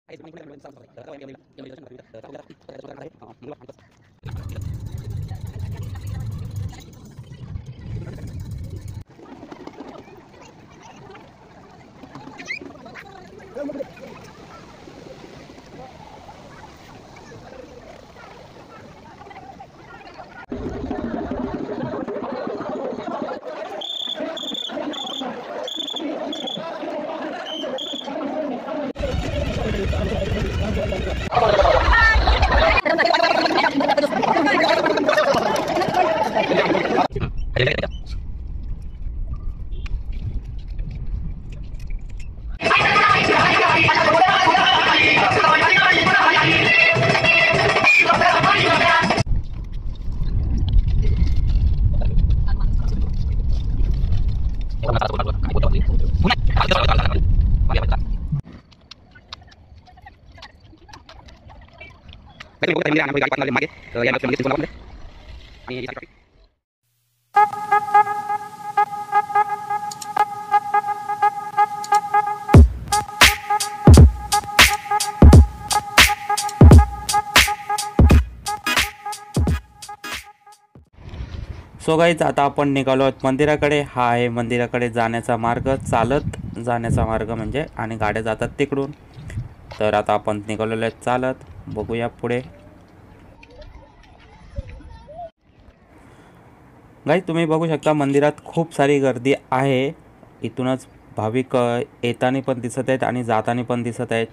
So guys आता आपण निघालो आहोत मंदिराकडे. हा आहे मंदिराकडे जाण्याचा मार्ग, चालत जाण्याचा मार्ग म्हणजे, आणि गाड्या जातात तिकडून. तर आता आपण निघालेलो आहेत चालत. बघूया पुढे. गाईज तुम्ही बघू शकता मंदिरात खूप सारी गर्दी आहे. इथूनच भाविक येताना पण दिसत आहेत आणि जाताना पण दिसत आहेत.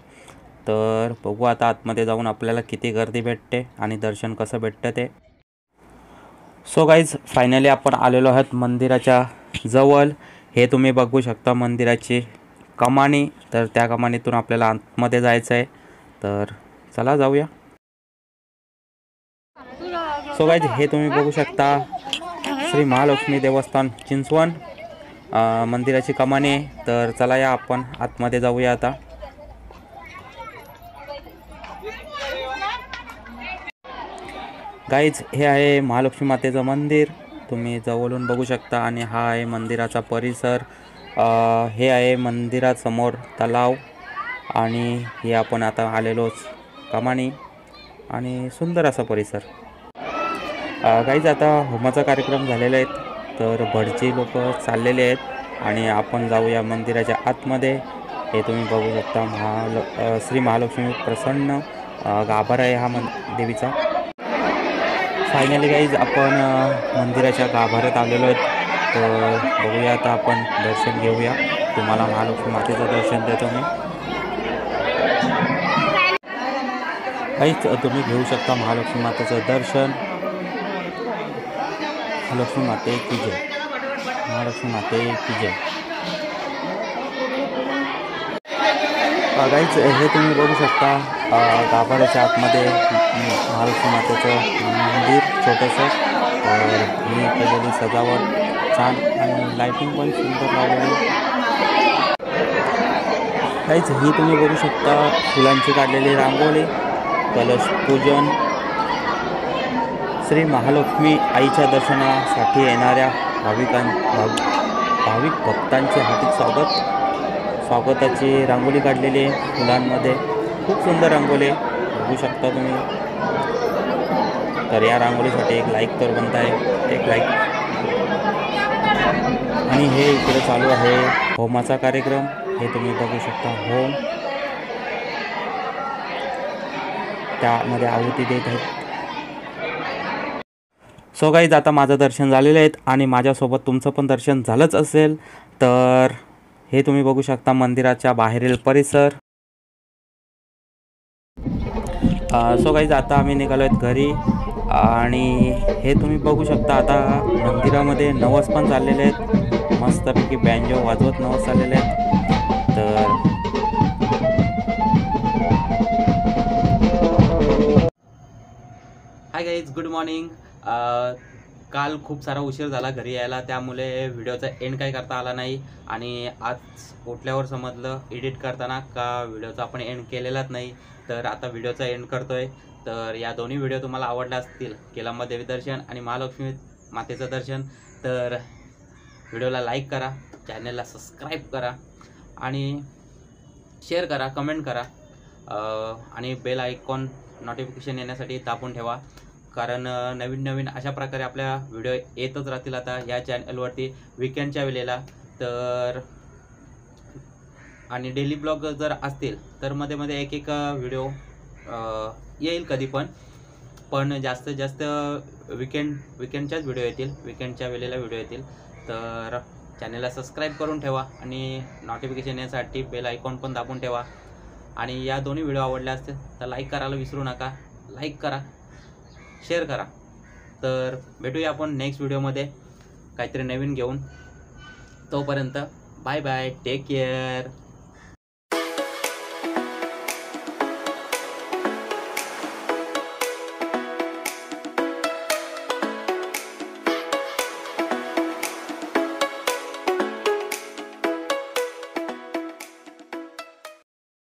तर बघू आता आतमध्ये जाऊन आपल्याला किती गर्दी भेटते आणि दर्शन कसं भेटतं ते. सो गाईज फायनली आपण आलेलो आहोत मंदिराच्या जवळ. हे तुम्ही बघू शकता मंदिराची कमानी. तर त्या कमानीतून आपल्याला आतमध्ये जायचं आहे. तर चला जाऊया. सो गाईज हे तुम्ही बघू शकता श्री महालक्ष्मी देवस्थान चिंचवण मंदिराची कमानी आहे. तर चला या आपण आतमध्ये जाऊया आता. गाईज हे आहे महालक्ष्मी मातेचं मंदिर, तुम्ही जवळून बघू शकता. आणि हा आहे मंदिराचा परिसर. हे आहे मंदिरासमोर तलाव. आणि हे आपण आता आलेलोच कमानी आणि सुंदर असा परिसर. गाईज आता होमाचा कार्यक्रम झालेला आहे. तर भटजी लोक चाललेले आहेत आणि आपण जाऊया मंदिराच्या आतमध्ये. हे तुम्ही बघू शकता श्री महालक्ष्मी प्रसन्न गाभारा आहे हा देवीचा. फायनली गाईज आपण मंदिराच्या गाभाऱ्यात आलेलो आहेत. तर बघूया आता आपण दर्शन घेऊया. तुम्हाला महालक्ष्मी मातेचं दर्शन देतो मी. गाईज तुम्ही घेऊ शकता महालक्ष्मी मातेचं दर्शन. महालक्ष्मी माते की जय, महालक्ष्मी माते की जय. गाईज हे तुम्ही बघू शकता गाभाऱ्याच्या आतमध्ये महालक्ष्मी मातेचं मंदिर छोटंसं. तर ही केलेली सजावट छान आणि लाईटिंग पण सुंदर लावलेली. गाईज ही तुम्ही बघू शकता फुलांची काढलेली रांगोळी, कलश पूजन. श्री महालक्ष्मी आईच्या दर्शनासाठी येणाऱ्या भाविक भक्तांचे हार्दिक स्वागताची रांगोळी काढलेली आहे फुलांमध्ये. खूप सुंदर रांगोळी बघू शकता तुम्ही. तर या रांगोळीसाठी एक लाईक तर बनत आहे, एक लाईक. आणि हे इकडे चालू आहे होमाचा कार्यक्रम. हे तुम्ही बघू शकता होम, त्यामध्ये आहुती देत आहेत. सो गाईज आता माझं दर्शन झालेलं आहे आणि माझ्यासोबत तुमचं पण दर्शन झालंच असेल. तर हे तुम्ही बघू शकता मंदिराच्या बाहेरील परिसर. सो गाईज आता आम्ही निघालो आहेत घरी. आणि हे तुम्ही बघू शकता आता मंदिरामध्ये नवस पण चाललेले आहेत. मस्तपैकी बँजो वाजवत नवस चाललेले आहेत. तर हाय गाईज, गुड मॉर्निंग. काल खूप सारा उशीर झाला घरी यायला, त्यामुळे व्हिडिओचा एंड काही करता आला नाही. आणि आज उठल्यावर समजलं एडिट करताना का व्हिडिओचा आपण एंड केलेलाच नाही. तर आता व्हिडिओचा एंड करतोय. तर या दोन्ही व्हिडिओ तुम्हाला आवडले असतील, केलांबा देवी दर्शन आणि महालक्ष्मी मातेचं दर्शन, तर व्हिडिओला लाईक करा, चॅनलला सबस्क्राईब करा आणि शेअर करा, कमेंट करा. आणि बेल आयकॉन नोटिफिकेशन येण्यासाठी दाबून ठेवा, कारण नवीन अशा प्रकारे आपल्या व्हिडिओ येतच राहतील आता या चॅनलवरती विकेंडच्या वेळेला. तर आणि डेली ब्लॉग जर असतील तर मध्ये एक व्हिडिओ येईल कधी पण जास्तीत जास्त विकेंडच्याच व्हिडिओ येतील, विकेंडच्या वेळेला व्हिडिओ येतील. तर चॅनलला सबस्क्राईब करून ठेवा आणि नोटिफिकेशन येण्यासाठी बेल आयकॉन पण दाबून ठेवा. आणि या दोन्ही व्हिडिओ आवडले असतील तर लाईक करायला विसरू नका. लाईक करा, शेअर करा. तर भेटूया आपण नेक्स्ट व्हिडिओमध्ये काहीतरी नवीन घेऊन. तोपर्यंत बाय बाय, टेक केअर.